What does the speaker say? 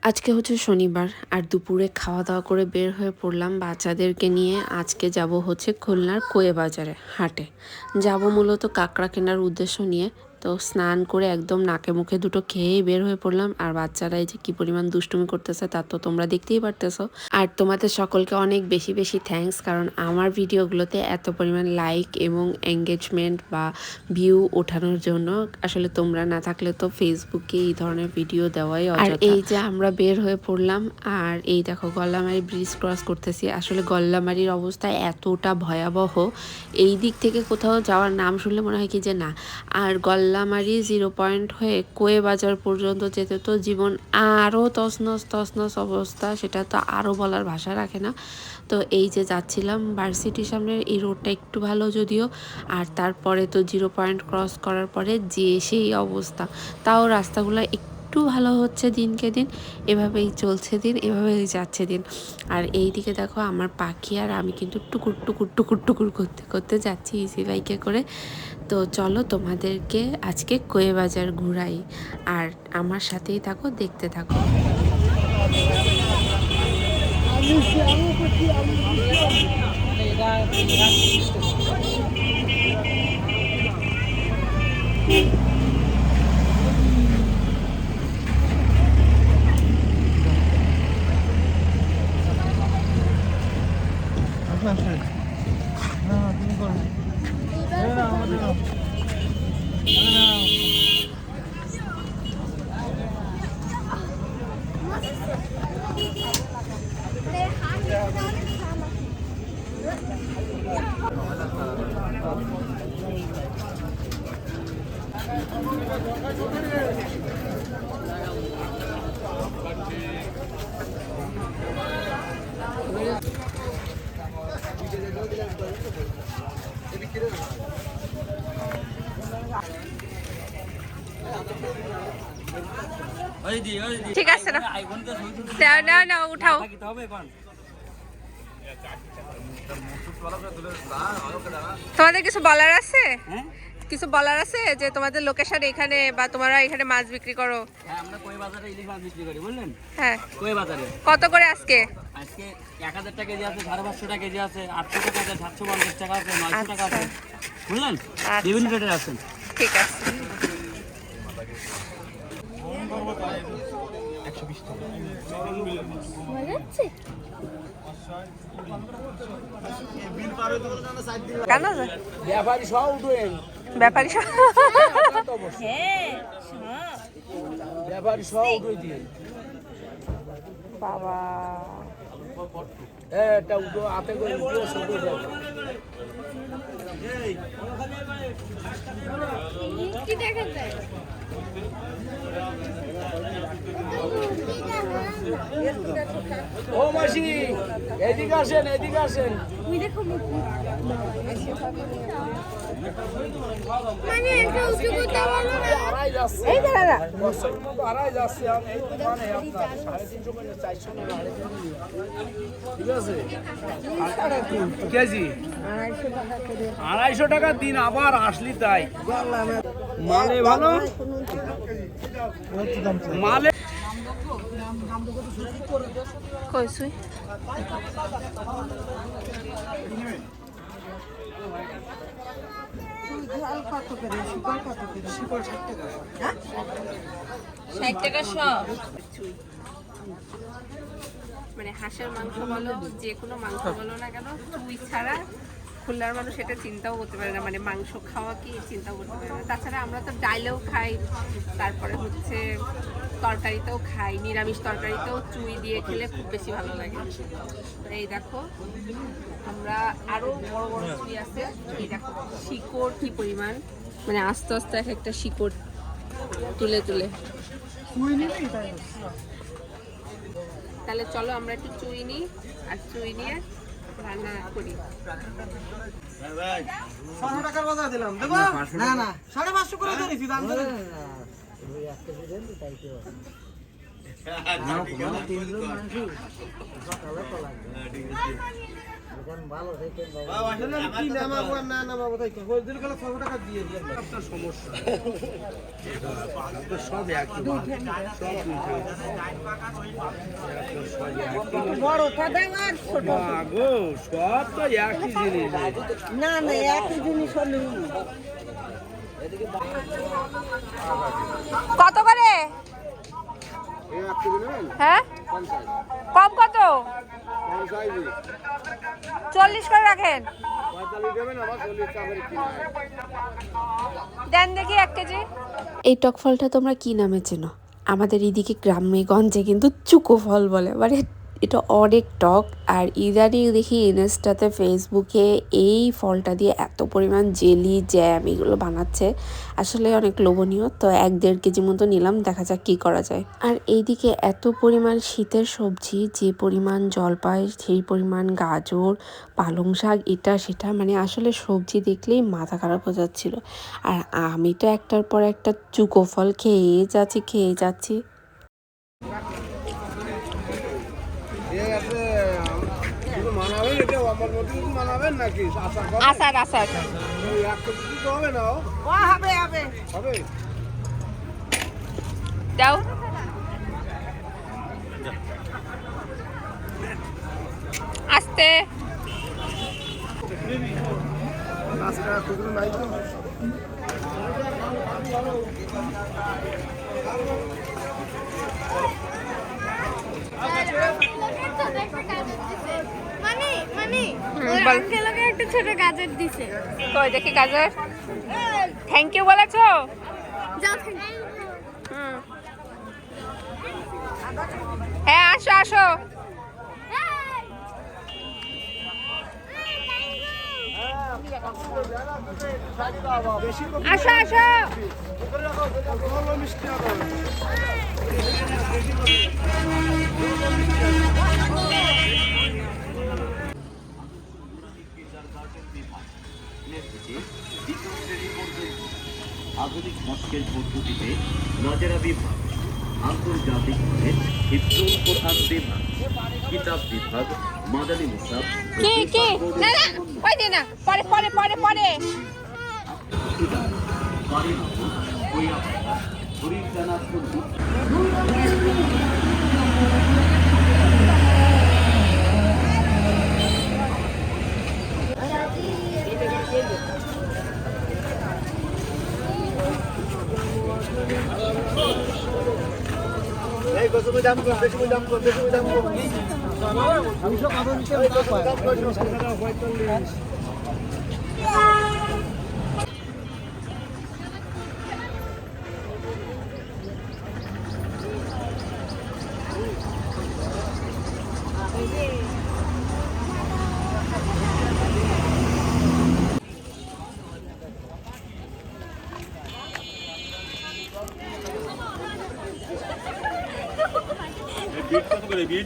আজকে হচ্ছে শনিবার আর দুপুরে খাওয়া দাওয়া করে বের হয়ে পড়লাম বাচ্চাদেরকে নিয়ে। আজকে যাব হচ্ছে খুলনার কোয়ে বাজারে হাটে যাব, মূলত কাঁকড়া কেনার উদ্দেশ্য নিয়ে। তো স্নান করে একদম নাকে মুখে দুটো খেয়েই বের হয়ে পড়লাম। আর বাচ্চারা এই যে কী পরিমাণ দুষ্টুমি করতেছে তা তো তোমরা দেখতেই পারতেছো। আর তোমাদের সকলকে অনেক বেশি বেশি থ্যাঙ্কস, কারণ আমার ভিডিওগুলোতে এত পরিমাণ লাইক এবং এঙ্গেজমেন্ট বা ভিউ ওঠানোর জন্য। আসলে তোমরা না থাকলে তো ফেসবুকে এই ধরনের ভিডিও দেওয়াই অযথা। আর এই যে আমরা বের হয়ে পড়লাম, আর এই দেখো গল্লামারি ব্রিজ ক্রস করতেছি। আসলে গল্লামারির অবস্থা এতটা ভয়াবহ, এই দিক থেকে কোথাও যাওয়ার নাম শুনলে মনে হয় কি যে না। আর গল্লামারি 0 পয়েন্ট হয়ে কোয়ে বাজার পর্যন্ত যেতে তো জীবন আরও তছনছ তছনছ অবস্থা, সেটা তো আরও বলার ভাষা রাখে না। তো এই যে যাচ্ছিলাম ভার্সিটির সামনে, এই রোডটা একটু ভালো যদিও, আর তারপরে তো 0 পয়েন্ট ক্রস করার পরে যে সেই অবস্থা। তাও রাস্তাগুলো একটু ভালো হচ্ছে দিনকে দিন, এভাবেই চলছে দিন, এভাবেই যাচ্ছে দিন। আর এই দিকে দেখো আমার পাখি আর আমি কিন্তু টুকুর টুকুর টুকুর টুকুর করতে করতে যাচ্ছি ইজি বাইকে করে। তো চলো তোমাদেরকে আজকে কোয়ে বাজার ঘুরাই, আর আমার সাথেই থাকো, দেখতে থাকো। ঠিক আছে না, নাও নাও উঠাও। তোমাদের কিছু বলার আছে? কিছু বলার আছে যে তোমাদের লোকেশন এখানে, বা তোমরা এখানে মাছ বিক্রি করো? হ্যাঁ, আমরা কোয়ে বাজারে ইলিশ মাছ বিক্রি করি, বুঝলেন? হ্যাঁ, কোয়ে বাজারে কত করে আজকে? আজকে 1000 টাকা কেজি আছে, 550 টাকা কেজি আছে, 800 টাকা আছে, 750 টাকা আছে, 900 টাকা আছে, বুঝলেন? বিভিন্ন রেটের আছে। ঠিক আছে। কেন ব্যাপারী সব উঠেন, ব্যাপারী ব্যাপারী সব উঠে দিয়ে বাবা, এটা উঠো হাতে করে উঠো, সব উঠে কি দেখা যায়? ও মাসি, এদিকে আসেন, এদিকে আসেন। মানে একটা উঁচু করতে পারলো না। আড়াই যাচ্ছে, এই দাঁড়া না, বছর মতো আড়াই যাচ্ছে। এই মানে আপনার 350 করে 400 টাকা ঠিক আছে কেজি, 250 টাকা দিন। আবার আসলি তাই মালে ভালো, মালে কইছুই মানে হাঁসের মাংস বলো, যে কোনো মাংস বলো না কেন, চুই ছাড়া খুলনার মানুষ এটা চিন্তাও করতে পারে না, মানে মাংস খাওয়া কি চিন্তাও করতে পারে না। তাছাড়া আমরা তো ডালেও খাই, তারপরে হচ্ছে তরকারিতেও খাই, নিরামিষ তরকারিতেও চুই দিয়ে খেলে খুব বেশি ভালো লাগে। এই দেখো আমরা আরো বড় বড় চুই আছে, এই দেখো শিকড় কি পরিমাণ, মানে আস্তে আস্তে এক একটা শিকড় তুলে তুলে। তাহলে চলো আমরা একটু চুই নিই, আর চুই নিয়ে রান্না করি। 500 টাকার বাজার দিলাম, দেবো? না না, 550 করে ধরেছি, দাম ধরে। আসলে আমি কি নামাবো আর না নামাবো তাই কই ওই দিন গেলে 600 টাকা দিয়ে দিলাম একটা সমস্যা সব একই সব বড় কাদা আর ছোট গো সব তো একই জিনিস না না একই জিনিস হলো কত করে? হ্যাঁ কম কত? 40 করে রাখেন। দেন দেখি 1 কেজি। এই টক ফলটা তোমরা কি নামে চেনো? আমাদের এদিকে গ্রামে গঞ্জে কিন্তু চুকো ফল বলে, মানে এটা অনেক টক। আর ইদানিং দেখি ইনস্টাতে ফেসবুকে এই ফলটা দিয়ে এত পরিমাণ জেলি জ্যাম এগুলো বানাচ্ছে, আসলে অনেক লোভনীয়। তো 1-1.5 কেজি মতো নিলাম, দেখা যাক কি করা যায়। আর এইদিকে এত পরিমাণ শীতের সবজি, যে পরিমাণ জলপাই সেই পরিমাণ গাজর, পালং শাক, এটা সেটা, মানে আসলে সবজি দেখলেই মাথা খারাপ হয়ে যাচ্ছিল। আর আমি তো একটার পর একটা চুকো ফল খেয়ে যাচ্ছি। আচার আচার হবে দাও। আস্তে মানে ওর আঙ্কেলকে একটা ছোট গাজর দিছে। কই দেখি গাজর। থ্যাংক ইউ বলেছো? যাও হ্যাঁ আসো আসো। আসো আসো। আধুনিক মক্কেল পদ্ধতিতে নজরা বিভাগ, আন্তর্জাতিক মানে হিফজুল কোরআন বিভাগ, কিতাব বিভাগ, মাদানী মুসাফ, কি কি না না ওই দে না, পরে পরে পরে পরে। বাড়ি মাহমুদ, বইয়া হরিদানা সন্ধি। এই কত দাম কর, বেশি দাম কর, বেশি দাম কর। 200 কত দিতে